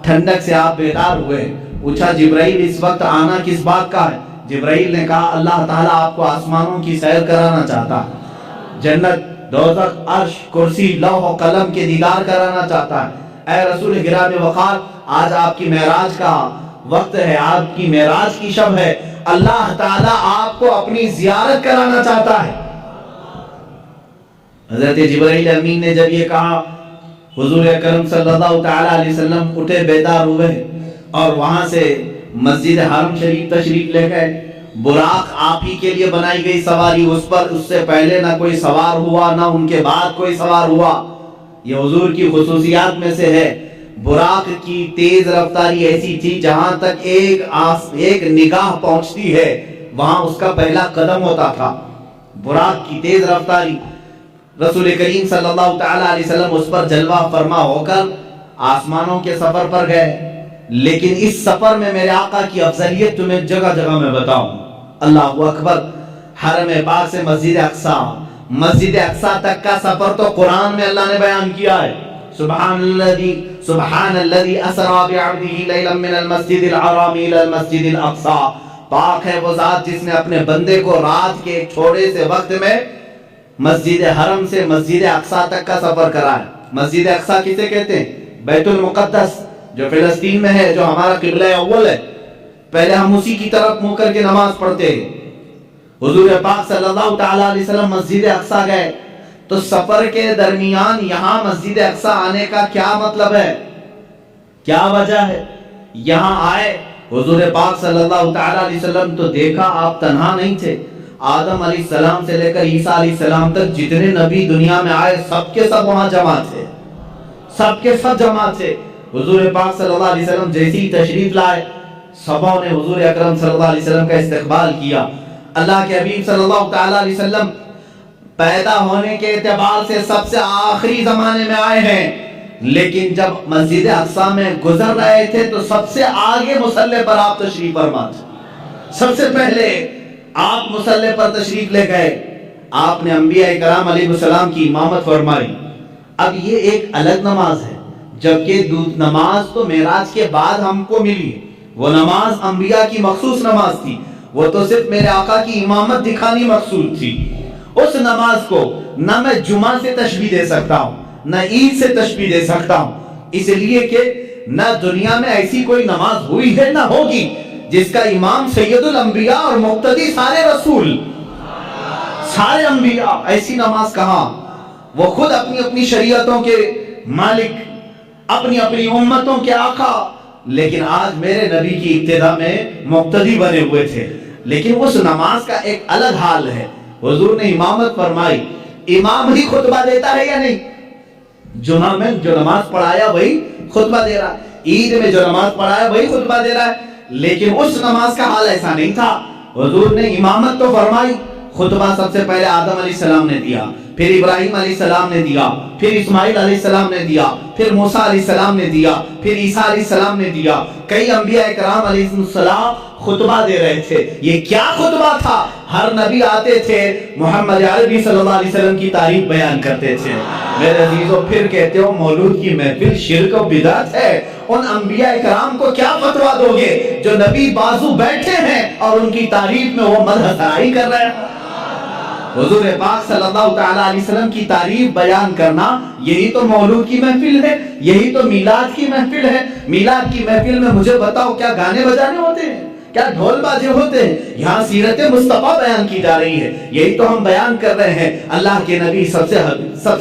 ٹھنڈک سے آپ بیدار ہوئے. پوچھا جبرائیل اس وقت آنا کس بات کا ہے؟ جبرائیل نے کہا اللہ تعالیٰ آپ کو آسمانوں کی سیر کرانا چاہتا ہے، جنت، دوزخ، عرش، کرسی، لوح و قلم کے دیدار کرانا چاہتا ہے. اے رسول گرامی وقار، آج آپ کی معراج کا وقت ہے، آپ کی معراج کی شب ہے، اللہ تعالیٰ آپ کو اپنی زیارت کرانا چاہتا ہے. حضرت جبرائیل امین نے جب یہ کہا، حضور اکرم صلی اللہ تعالیٰ علیہ وسلم اٹھے، بیدار ہوئے، اور وہاں سے مسجد حرم شریف تشریف لے گئے. براق آپ ہی کے لیے بنائی گئی سواری، اس پر اس سے پہلے نہ کوئی سوار ہوا، نہ ان کے بعد کوئی سوار ہوا. یہ حضور کی خصوصیات میں سے ہے. براق کی تیز رفتاری ایسی تھی جہاں تک ایک نگاہ پہنچتی ہے وہاں اس کا پہلا قدم ہوتا تھا. براق کی تیز رفتاری. رسول کریم صلی اللہ تعالیٰ علیہ وسلم اس پر جلوہ فرما ہو کر آسمانوں کے سفر پر گئے. لیکن اس سفر میں میرے آقا کی افضلیت تمہیں جگہ جگہ میں بتاؤں. اللہ اکبر. حرم پاک سے مسجد اقصی تک کا سفر تو قرآن میں اللہ نے بیان کیا ہے. سبحان الذی اسری بعبدہ لیلا من المسجد الحرام الی المسجد الاقصی. پاک ہے وہ ذات جس نے اپنے بندے کو رات کے ایک تھوڑے سے وقت میں مسجد حرم سے مسجد اقصی تک کا سفر کرایا. مسجد اقصی کسے کہتے ہیں؟ بیت المقدس، جو فلسطین میں ہے، جو ہمارا قبلہ اول ہے، پہلے ہم اسی کی طرف منہ کر کے نماز پڑھتے ہیں۔ حضور پاک صلی اللہ تعالیٰ علیہ وسلم مسجد اقصیٰ گئے تو سفر کے درمیان یہاں مسجد اقصیٰ آنے کا کیا مطلب ہے، کیا وجہ ہے؟ یہاں آئے حضور پاک صلی اللہ تعالیٰ علیہ وسلم تو دیکھا آپ تنہا نہیں تھے، آدم علیہ السلام سے لے کر عیسیٰ علیہ السلام تک جتنے نبی دنیا میں آئے سب کے سب وہاں جمع تھے، سب کے سب جمع تھے۔ حضور پاک صلی اللہ علیہ وسلم جیسی ہی تشریف لائے، سبوں نے حضور اکرم صلی اللہ علیہ وسلم کا استقبال کیا۔ اللہ کے حبیب صلی اللہ تعالیٰ علیہ وسلم پیدا ہونے کے اعتبار سے سب سے آخری زمانے میں آئے ہیں، لیکن جب مسجد اقصیٰ میں گزر رہے تھے تو سب سے آگے مصلی پر آپ تشریف فرما تھے، سب سے پہلے آپ مصلی پر تشریف لے گئے، آپ نے انبیاء کرام علیہ السلام کی امامت فرمائی۔ اب یہ ایک الگ نماز ہے، جبکہ نماز تو معراج کے بعد ہم کو ملی، وہ نماز انبیاء کی مخصوص نماز تھی، وہ تو صرف میرے آقا کی امامت دکھانی مقصود تھی۔ اس نماز کو نہ میں جمعہ سے تشبیہ دے سکتا ہوں، نہ عید سے تشبیہ دے سکتا ہوں، اس لیے کہ نہ دنیا میں ایسی کوئی نماز ہوئی ہے نہ ہوگی جس کا امام سید الانبیاء اور مقتدی سارے رسول، سارے انبیاء، ایسی نماز کہاں؟ وہ خود اپنی اپنی شریعتوں کے مالک، اپنی اپنی امتوں کے آقا، لیکن آج میرے نبی کی ابتدا میں مقتدی بنے ہوئے تھے۔ لیکن اس نماز کا ایک الگ حال ہے، حضور نے امامت فرمائی، امام ہی خطبہ دیتا ہے یا نہیں؟ جمعہ میں جو نماز پڑھایا وہی خطبہ دے رہا ہے، عید میں جو نماز پڑھایا وہی خطبہ دے رہا ہے، لیکن اس نماز کا حال ایسا نہیں تھا۔ حضور نے امامت تو فرمائی، خطبہ سب سے پہلے آدم علیہ السلام نے دیا، پھر ابراہیم علیہ السلام نے دیا، پھر اسماعیل علیہ السلام نے دیا، پھر موسیٰ علیہ السلام نے دیا، پھر عیسیٰ علیہ السلام نے دیا۔ کئی انبیاء کرام علیہ السلام خطبہ دے رہے تھے۔ یہ کیا خطبہ تھا؟ ہر نبی آتے تھے محمد عربی صلی اللہ علیہ وسلم کی تعریف بیان کرتے تھے۔ میرے عزیزوں، پھر کہتے ہو مولود کی محفل شرک و بدعت ہے، ان انبیاء کرام کو کیا فتویٰ دو گے جو نبی بازو بیٹھے ہیں اور ان کی تعریف میں وہ مدح سرائی کر رہے ہیں؟ حضور پاک صلی اللہ تعالیٰ علیہ وسلم کی تعریف بیان کرنا، یہی تو مولود کی محفل ہے، یہی تو میلاد کی محفل ہے۔ میلاد کی محفل میں مجھے بتاؤ کیا گانے بجانے ہوتے ہیں، کیا ڈھول بازے ہوتے ہیں؟ یہاں سیرت مصطفیٰ بیان کی جا رہی ہے، یہی تو ہم بیان کر رہے ہیں۔ اللہ کے نبی سب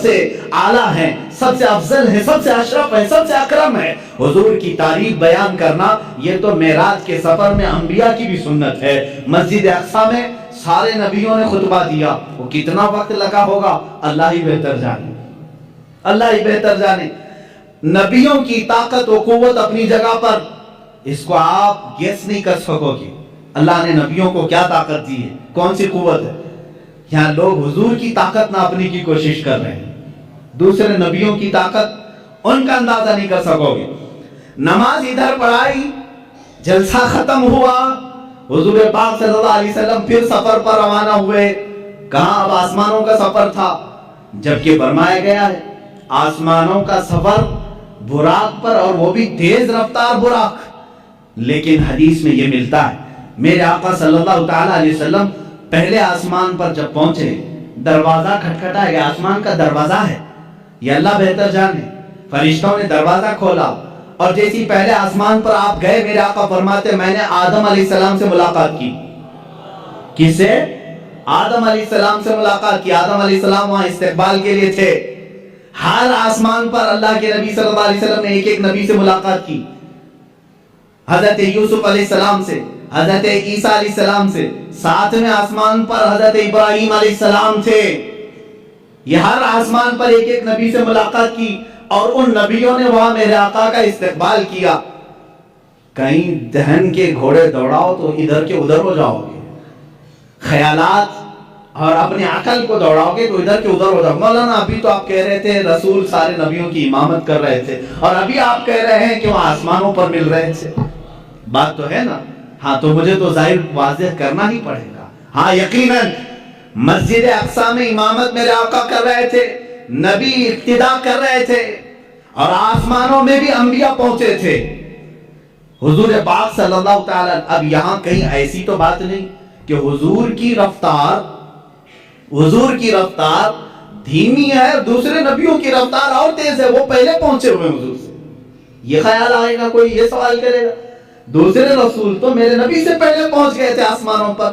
سے اعلیٰ ہیں، سب سے افضل ہیں، سب سے اشرف ہیں، سب سے اکرم ہیں۔ حضور کی تعریف بیان کرنا یہ تو معراج کے سفر میں انبیاء کی بھی سنت ہے۔ مسجد اقصیٰ میں سارے نبیوں نے خطبہ دیا، وہ کتنا وقت لگا ہوگا اللہ ہی بہتر جانے، اللہ ہی بہتر جانے۔ نبیوں کی طاقت و قوت اپنی جگہ پر، اس کو آپ گیس نہیں کر سکو گے۔ اللہ نے نبیوں کو کیا طاقت دی ہے، کون سی قوت ہے؟ یہاں لوگ حضور کی طاقت ناپنے کی کوشش کر رہے ہیں، دوسرے نبیوں کی طاقت ان کا اندازہ نہیں کر سکو گے۔ نماز ادھر پڑھائی، جلسہ ختم ہوا، حضور پاک صلی اللہ علیہ وسلم پھر سفر پر روانہ ہوئے۔ کہاں؟ اب آسمانوں کا سفر تھا، جبکہ فرمایا گیا ہے آسمانوں کا سفر براق پر، اور وہ بھی تیز رفتار براق۔ لیکن حدیث میں یہ ملتا ہے میرے آقا صلی اللہ تعالیٰ علیہ وسلم پہلے آسمان پر جب پہنچے، دروازہ کھٹکھٹا گیا، آسمان کا دروازہ ہے، یہ اللہ بہتر جانے۔ فرشتوں نے دروازہ کھولا، اور جیسی پہلے آسمان پر آپ گئے، میرے آقا فرماتے میں نے آدم علیہ السلام سے ملاقات کی۔ کس سے؟ آدم علیہ السلام سے ملاقات کی۔ آدم علیہ السلام وہاں استقبال کے لیے تھے۔ ہر آسمان پر اللہ کے نبی صلی اللہ علیہ وسلم نے ایک ایک نبی سے ملاقات کی، حضرت یوسف علیہ السلام سے، حضرت عیسیٰ علیہ السلام سے، ساتویں آسمان پر حضرت ابراہیم علیہ السلام تھے۔ یہ ہر آسمان پر ایک ایک نبی سے ملاقات کی، اور ان نبیوں نے وہاں میرے آقا کا استقبال کیا۔ کہیں دہن کے گھوڑے دوڑاؤ تو ادھر کے ادھر ہو جاؤ گے، خیالات اور اپنے عقل کو دوڑاؤ گے تو ادھر کے ادھر ہو جاؤ۔ مولانا ابھی تو آپ کہہ رہے تھے رسول سارے نبیوں کی امامت کر رہے تھے، اور ابھی آپ کہہ رہے ہیں کہ وہ آسمانوں پر مل رہے تھے، بات تو ہے نا؟ ہاں، تو مجھے تو ظاہر واضح کرنا ہی پڑے گا۔ ہاں یقیناً مسجد اقصیٰ میں امامت میرے آقا کر رہے تھے، نبی اقتدا کر رہے تھے، اور آسمانوں میں بھی انبیاء پہنچے تھے۔ حضور پاک صلی اللہ تعالیٰ، اب یہاں کہیں ایسی تو بات نہیں کہ حضور کی رفتار دھیمی ہے، دوسرے نبیوں کی رفتار اور تیز ہے، وہ پہلے پہنچے ہوئے حضور سے۔ یہ خیال آئے گا کوئی یہ سوال کرے گا؟ دوسرے رسول تو میرے نبی سے پہلے پہنچ گئے تھے آسمانوں پر،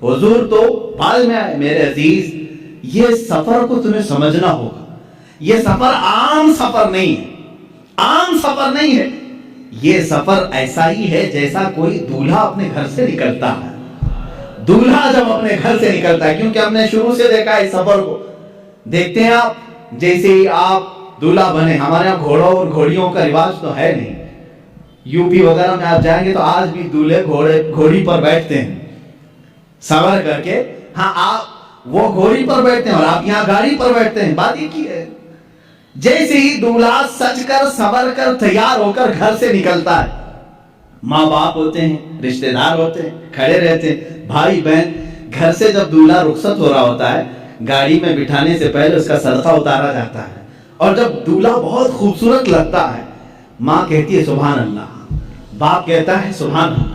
حضور تو بعد میں آئے۔ میرے عزیز، یہ سفر کو تمہیں سمجھنا ہوگا۔ یہ سفر عام سفر نہیں ہے، عام سفر نہیں ہے۔ یہ سفر ایسا ہی ہے جیسا کوئی دولہا اپنے گھر سے نکلتا ہے۔ دولہا جب اپنے گھر سے نکلتا ہے، کیونکہ ہم نے شروع سے دیکھا ہے اس سفر کو، دیکھتے ہیں آپ جیسے ہی آپ دولہا بنے، ہمارے یہاں گھوڑوں اور گھوڑیوں کا رواج تو ہے نہیں، یو پی وغیرہ میں آپ جائیں گے تو آج بھی دولہے گھوڑی پر بیٹھتے ہیں سوار کر کے۔ ہاں، آپ وہ گھوڑی پر بیٹھتے ہیں اور آپ یہاں گاڑی پر بیٹھتے ہیں، بات یہ کی ہے۔ جیسے ہی دولہا سج کر سور کر تیار ہو کر گھر سے نکلتا ہے، ماں باپ ہوتے ہیں، رشتہ دار ہوتے ہیں، کھڑے رہتے ہیں، بھائی بہن۔ گھر سے جب دولہا رخصت ہو رہا ہوتا ہے، گاڑی میں بٹھانے سے پہلے اس کا صدقہ اتارا جاتا ہے، اور جب دولہا بہت خوبصورت لگتا ہے، ماں کہتی ہے سبحان اللہ، باپ کہتا ہے سبحان اللہ،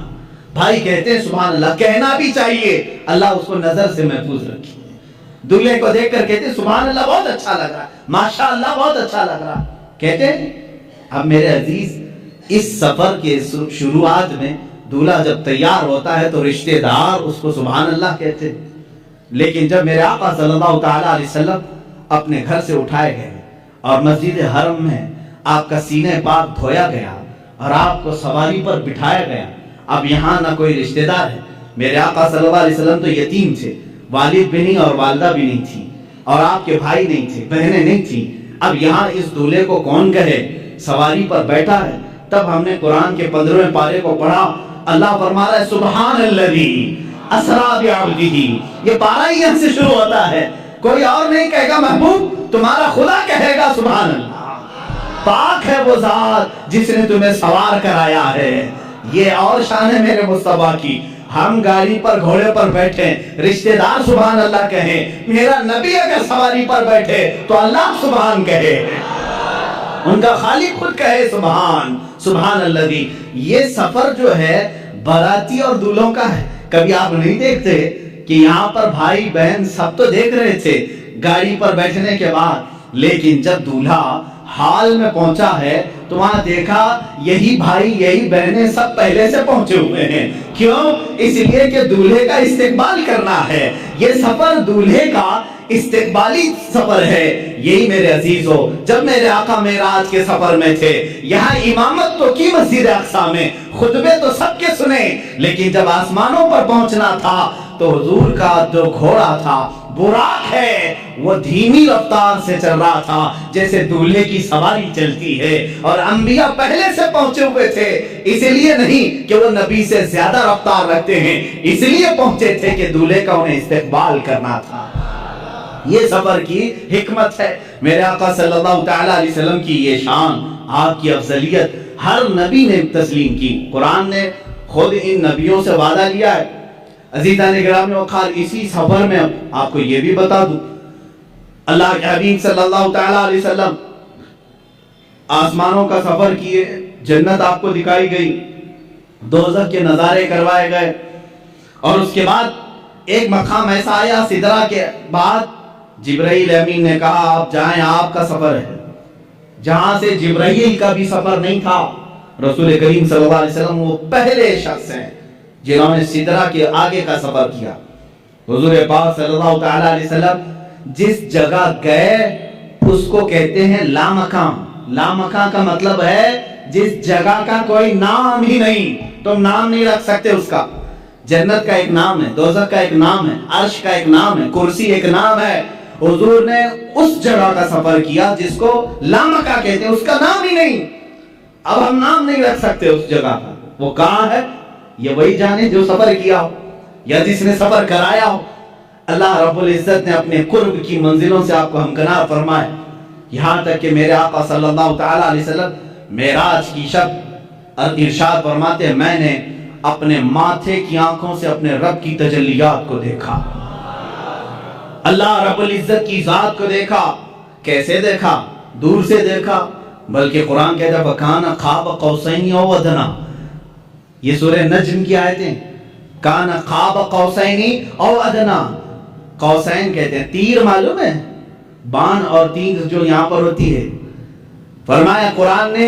بھائی کہتے ہیں سبحان اللہ۔ کہنا بھی چاہیے، اللہ اس کو نظر سے محفوظ رکھے۔ دولہے کو دیکھ کر کہتے ہیں سبحان اللہ، بہت اچھا لگ رہا ہے، ماشاء اللہ بہت اچھا لگ رہا ہے، کہتے ہیں۔ اب میرے عزیز، اس سفر کے شروعات میں دولہا جب تیار ہوتا ہے تو رشتہ دار اس کو سبحان اللہ کہتے ہیں، لیکن جب میرے آقا صلی اللہ تعالیٰ علیہ وسلم اپنے گھر سے اٹھائے گئے اور مسجد حرم میں آپ کا سینہ پاک دھویا گیا اور آپ کو سواری پر بٹھایا گیا، اب یہاں نہ کوئی رشتہ دار ہے۔ میرے آقا صلی اللہ علیہ وسلم تو یتیم تھے، والد بھی نہیں اور والدہ بھی نہیں تھی، اور آپ کے بھائی نہیں تھے، بہنیں نہیں تھیں۔ اب یہاں اس دولہے کو کون کہے، سواری پر بیٹھا ہے۔ تب ہم نے قرآن کے 15ویں پارے کو پڑھا، اللہ فرما رہا ہے سبحان الذی اسری بعبدہ۔ یہ پارہ ہی یہاں سے شروع ہوتا ہے، کوئی اور نہیں کہے گا محبوب، تمہارا خدا کہے گا سبحان اللہ۔ پاک ہے وہ ذات جس نے تمہیں سوار کرایا ہے۔ یہ اور شان ہے میرے مصطفیٰ کی۔ ہم گاڑی پر گھوڑے پر بیٹھے، رشتہ دار سبحان اللہ کہیں، میرا نبی اگر سواری پر بیٹھے تو اللہ سبحان کہے، ان کا خالق خود کہے سبحان سبحان الذی۔ یہ سفر جو ہے باراتی اور دولہوں کا ہے۔ کبھی آپ نہیں دیکھتے کہ یہاں پر بھائی بہن سب تو دیکھ رہے تھے گاڑی پر بیٹھنے کے بعد، لیکن جب دولہا حال میں پہنچا ہے تو وہاں دیکھا یہی بھائی یہی بہنیں سب پہلے سے پہنچے ہوئے ہیں۔ کیوں؟ اس لیے کہ دولہے کا استقبال کرنا ہے۔ یہ سفر دولہے کا استقبالی سفر ہے۔ یہی میرے عزیزو، جب میرے آقا معراج کے سفر میں تھے، یہاں امامت تو کی مسجد اقصی میں، خطبے تو سب کے سنے، لیکن جب آسمانوں پر پہنچنا تھا تو حضور کا جو گھوڑا تھا، براق ہے، وہ دھیمی رفتار سے چل رہا تھا جیسے دولہے کی سواری چلتی ہے۔ اور انبیاء پہلے سے پہنچے ہوئے تھے، اس لیے نہیں کہ وہ نبی سے زیادہ رفتار رکھتے ہیں، اس لیے پہنچے تھے کہ دولہے کا انہیں استقبال کرنا تھا۔ یہ سفر کی حکمت ہے۔ میرے آقا صلی اللہ تعالیٰ علیہ وسلم کی یہ شان، آپ کی افضلیت ہر نبی نے تسلیم کی۔ قرآن نے خود ان نبیوں سے وعدہ لیا ہے۔ عزیزان گرامی وقار، اسی سفر میں آپ کو یہ بھی بتا دوں، اللہ کے حبیب صلی اللہ تعالیٰ علیہ وسلم آسمانوں کا سفر کیے، جنت آپ کو دکھائی گئی، دوزخ کے نظارے کروائے گئے، اور اس کے بعد ایک مقام ایسا آیا سدرہ کے بعد، جبرائیل امین نے کہا آپ جائیں، آپ کا سفر ہے، جہاں سے جبرائیل کا بھی سفر نہیں تھا۔ رسول کریم صلی اللہ علیہ وسلم وہ پہلے شخص ہیں جنہوں نے سدرہ کے آگے کا سفر کیا۔ حضور پاک صلی اللہ تعالیٰ علیہ وسلم جس جگہ گئے اس کو کہتے ہیں لامکان۔ لامکان کا مطلب ہے جس جگہ کا کوئی نام ہی نہیں، تم نام نہیں رکھ سکتے اس کا۔ جنت کا ایک نام ہے، دوزخ کا ایک نام ہے، عرش کا ایک نام ہے، کرسی ایک نام ہے۔ حضور نے اس جگہ کا سفر کیا جس کو لامکان کہتے ہیں، اس کا نام ہی نہیں۔ اب ہم نام نہیں رکھ سکتے اس جگہ کا، وہ کہاں ہے یہ وہی جانے جو سفر کیا ہو یا جس نے سفر کرایا ہو۔ اللہ رب العزت نے اپنے قرب کی منزلوں سے آپ کو ہمکنار فرمائے، یہاں تک کہ میرے آقا صلی اللہ تعالیٰ علیہ وسلم معراج کی شب ارشاد فرماتے ہیں میں نے اپنے ماتھے کی آنکھوں سے اپنے رب کی تجلیات کو دیکھا، اللہ رب العزت کی ذات کو دیکھا۔ کیسے دیکھا؟ دور سے دیکھا، بلکہ قرآن کہتا ہے وَكَانَ قَابَ قَوْسَيْنِ أَوْ أَدْنَىٰ، یہ سورہ نجم کی آیتیں، کان قاب قوسین او ادنا۔ قوسین کہتے ہیں تیر، معلوم ہے بان اور تیر جو یہاں پر ہوتی ہے۔ فرمایا قرآن نے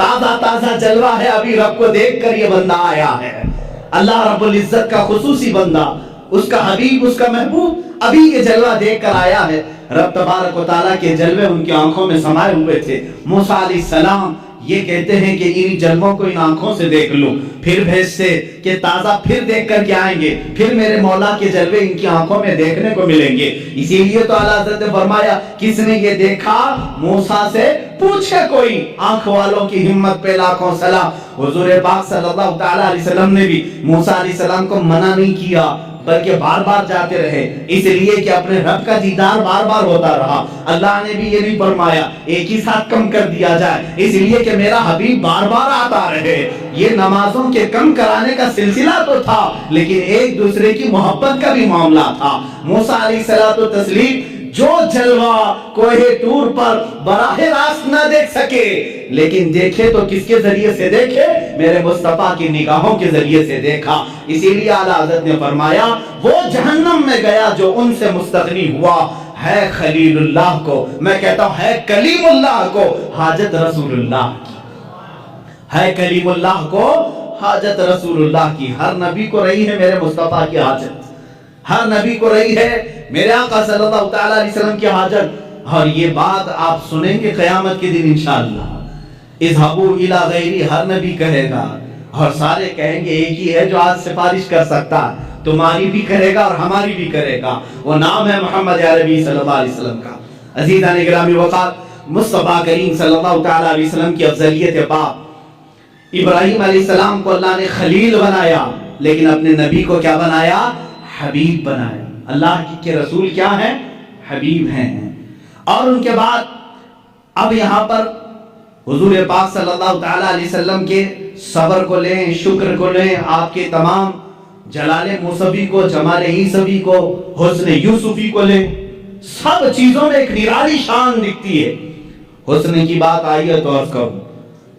تازہ تازہ جلوہ ہے، ابھی رب کو دیکھ کر یہ بندہ آیا ہے، اللہ رب العزت کا خصوصی بندہ، اس کا حبیب، اس کا محبوب ابھی یہ جلوہ دیکھ کر آیا ہے۔ رب تبارک و تعالیٰ کے جلوے ان کی آنکھوں میں سمائے ہوئے تھے۔ موسیٰ علیہ السلام یہ کہتے ہیں کہ ان جلووں کو ان آنکھوں سے دیکھ لوں، پھر بھیجتے کہ تازہ پھر دیکھ کر کے آئیں گے، پھر میرے مولا کے جلوے ان کی آنکھوں میں دیکھنے کو ملیں گے۔ اسی لیے تو اعلیٰ حضرت نے فرمایا کس نے یہ دیکھا؟ موسیٰ سے پوچھے کوئی، آنکھ والوں کی ہمت پہ لاکھوں سلام۔ حضور پاک صلی اللہ تعالیٰ علیہ وسلم نے بھی موسیٰ علیہ السلام کو منع نہیں کیا، بلکہ بار بار جاتے رہے، اس لیے کہ اپنے رب کا دیدار بار بار ہوتا رہا۔ اللہ نے بھی یہ نہیں فرمایا ایک ہی ساتھ کم کر دیا جائے، اس لیے کہ میرا حبیب بار بار آتا رہے۔ یہ نمازوں کے کم کرانے کا سلسلہ تو تھا، لیکن ایک دوسرے کی محبت کا بھی معاملہ تھا۔ موسیٰ علیہ السلام جو جلوہ کوہ طور پر براہ راست نہ دیکھ سکے، لیکن دیکھے تو کس کے ذریعے سے دیکھے؟ میرے مصطفیٰ کی نگاہوں کے ذریعے سے دیکھا۔ اسی لیے اعلیٰ حضرت نے فرمایا وہ جہنم میں گیا جو ان سے مستغنی ہوا، ہے خلیل اللہ کو، میں کہتا ہوں ہے کلیم اللہ کو حاجت رسول اللہ کی، ہے کلیم اللہ کو حاجت رسول اللہ کی۔ ہر نبی کو رہی ہے میرے مصطفیٰ کی حاجت، ہر نبی کو رہی ہے میرے آقا صلی اللہ تعالیٰ علیہ وسلم کی حاجت۔ اور یہ بات آپ سنیں گے قیامت کے دن انشاءاللہ، اذهبوا الی غیری، ہر نبی کہے گا اور سارے کہیں گے ایک ہی ہے جو آج سفارش کر سکتا ہے، تمہاری بھی کرے گا اور ہماری بھی کرے گا، وہ نام ہے محمد عربی صلی اللہ علیہ وسلم کا۔ عزیزان گرامی وقار، مصطفیٰ کریم صلی اللہ تعالیٰ علیہ وسلم کی افضلیت باپ، ابراہیم علیہ السلام کو اللہ نے خلیل بنایا، لیکن اپنے نبی کو کیا بنایا؟ حبیب بنایا۔ اللہ کے رسول کیا ہیں؟ حبیب ہیں۔ اور ان کے بعد اب یہاں پر حضور پاک صلی اللہ تعالیٰ علیہ وسلم کے صبر کو لیں، شکر کو لیں، آپ کے تمام جلال موصفی کو، جمال عیسوی کو، حسن یوسفی کو لیں، سب چیزوں میں ایک نرالی شان دکھتی ہے۔ حسن کی بات آئی ہے تو عرض کروں،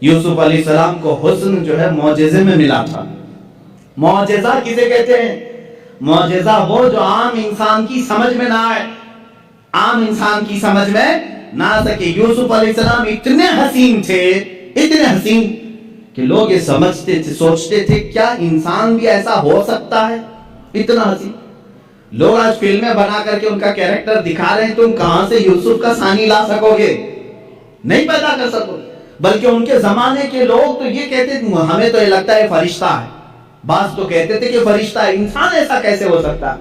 یوسف علیہ السلام کو حسن جو ہے معجزے میں ملا تھا۔ معجزہ کسے کہتے ہیں؟ معجزہ وہ جو عام انسان کی سمجھ میں نہ آئے، عام انسان کی سمجھ میں نہ آ سکے۔ یوسف علیہ السلام اتنے حسین تھے، اتنے حسین کہ لوگ یہ سمجھتے تھے، سوچتے تھے کیا انسان بھی ایسا ہو سکتا ہے؟ اتنا حسین۔ لوگ آج فلمیں بنا کر کے ان کا کیریکٹر دکھا رہے ہیں، تم کہاں سے یوسف کا ثانی لا سکو گے؟ نہیں پیدا کر سکو گے۔ بلکہ ان کے زمانے کے لوگ تو یہ کہتے تھے ہمیں تو یہ لگتا ہے فرشتہ ہے، بعض تو کہتے تھے کہ فرشتہ ہے، انسان ایسا کیسے ہو سکتا ہے؟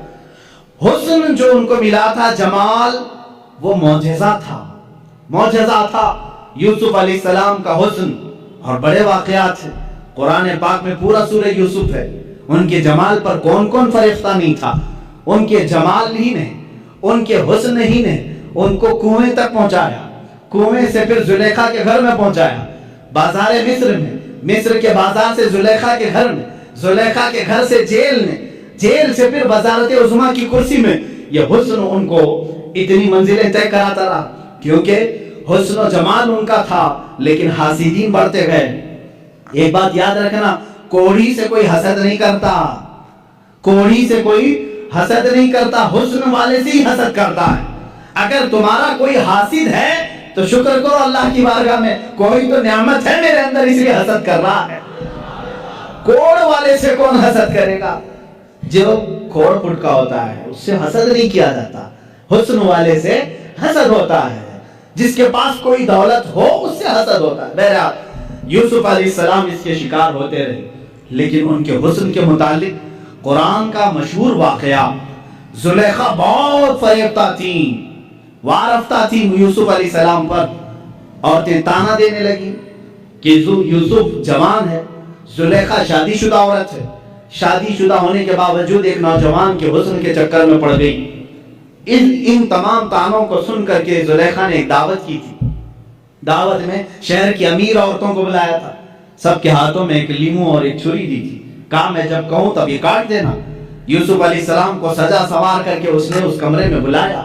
حسن جو ان کو ملا تھا، جمال، وہ معجزہ تھا، معجزہ تھا یوسف علیہ السلام کا حسن۔ اور بڑے واقعات ہیں قرآن پاک میں، پورا سورہ یوسف ہے۔ ان کے جمال پر کون کون فریفتہ نہیں تھا؟ ان کے جمال ہی نے، ان کے حسن ہی نے ان کو کنویں تک پہنچایا، کنویں سے پھر زلیخا کے گھر میں پہنچایا، بازار مصر میں، مصر کے بازار سے زلیخا کے گھر میں، زلیخا کے گھر سے جیل میں، جیل سے پھر وزارت عظمیٰ کی کرسی میں۔ یہ حسن ان کو اتنی منزلیں طے کراتا رہا، کیونکہ حسن و جمال ان کا تھا، لیکن حاسدین بڑھتے گئے۔ ایک بات یاد رکھنا، کوڑھی سے کوئی حسد نہیں کرتا، کوڑھی سے کوئی حسد نہیں کرتا، حسن والے سے ہی حسد کرتا ہے۔ اگر تمہارا کوئی حاسد ہے تو شکر کرو اللہ کی بارگاہ میں، کوئی تو نعمت ہے میرے اندر اس لیے حسد کر رہا ہے۔ کوڑ والے سے کون حسد کرے گا؟ جو کوڑ پھٹکا ہوتا ہے اس سے حسد نہیں کیا جاتا، حسن والے سے حسد ہوتا ہے۔ جس کے پاس کوئی دولت ہو اس سے حسد ہوتا ہے۔ بہرحال یوسف علیہ السلام اس کے شکار ہوتے رہے، لیکن ان کے حسن کے متعلق قرآن کا مشہور واقعہ، زلیخا بہت فریفتہ تھیں، وارفتہ تھی یوسف علیہ السلام پر۔ عورتیں تانا دینے لگی کہ یوسف جوان ہے، زلیخا شادی شدہ عورت ہے، شادی شدہ ہونے کے باوجود ایک نوجوان کے حسن کے چکر میں پڑ گئی۔ ان تمام تانوں کو سن کر کے زلیخا نے ایک دعوت کی تھی۔ دعوت میں شہر کی امیر عورتوں کو بلایا تھا، سب کے ہاتھوں میں ایک لیمو اور ایک چھری دی تھی، کہا میں جب کہوں تب یہ کاٹ دینا۔ یوسف علیہ السلام کو سجا سوار کر کے اس نے اس کمرے میں بلایا۔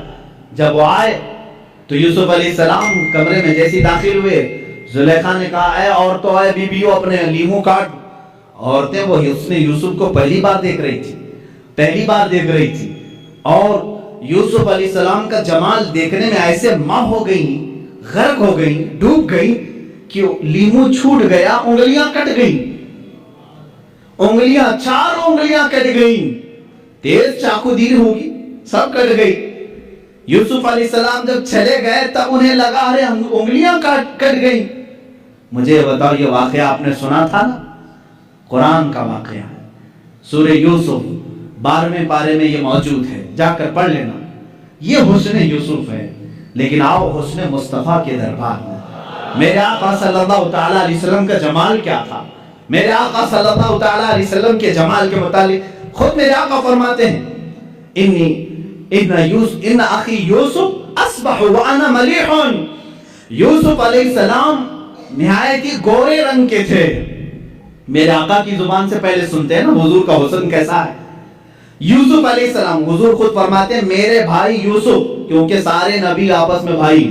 جب وہ آئے تو یوسف علیہ السلام کمرے میں جیسی داخل ہوئے، زلیخا نے کہا اے عورتوں، اے بیویوں، اپنے لیمو کاٹ۔ عورتیں وہ حسن یوسف کو پہلی بار دیکھ رہی تھی، پہلی بار دیکھ رہی تھی، اور یوسف علیہ السلام کا جمال دیکھنے میں ایسے ماہ ہو گئی، غرق ہو گئی، ڈوب گئی کہ لیمو چھوٹ گیا, انگلیاں کٹ گئی, انگلیاں 4 انگلیاں کٹ گئی, تیز چاقو دیر ہوگی, سب کٹ گئی. یوسف علیہ السلام جب چلے گئے تب انہیں لگا ارے انگلیاں کٹ گئی. مجھے بتاؤ یہ واقعہ آپ نے سنا تھا نا, قرآن کا واقعہ ہے, سورہ یوسف 12ویں پارے میں یہ موجود ہے, جا کر پڑھ لینا. یہ حسن یوسف ہے. لیکن آؤ حسن مصطفیٰ کے دربار میں. میرے آقا صلی اللہ تعالیٰ علیہ وسلم کا جمال کیا تھا؟ میرے آقا صلی اللہ تعالیٰ علیہ وسلم کے جمال کے متعلق خود میرے آقا فرماتے ہیں ان اخی یوسف اصبح وانا ملیح. یوسف علیہ السلام نہایت ہی گورے رنگ کے تھے. میرے آقا کی زبان سے پہلے سنتے ہیں نا حضور کا حسن کیسا ہے. یوسف علیہ السلام, حضور خود فرماتے ہیں میرے بھائی یوسف, کیونکہ سارے نبی آپس میں بھائی,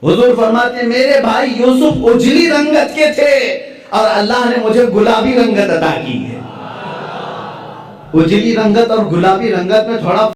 حضور فرماتے ہیں میرے بھائی یوسف اجلی رنگت کے تھے اور اللہ نے مجھے گلابی رنگت عطا کی ہے. اجلی رنگت اور گلابی رنگت میں تھوڑا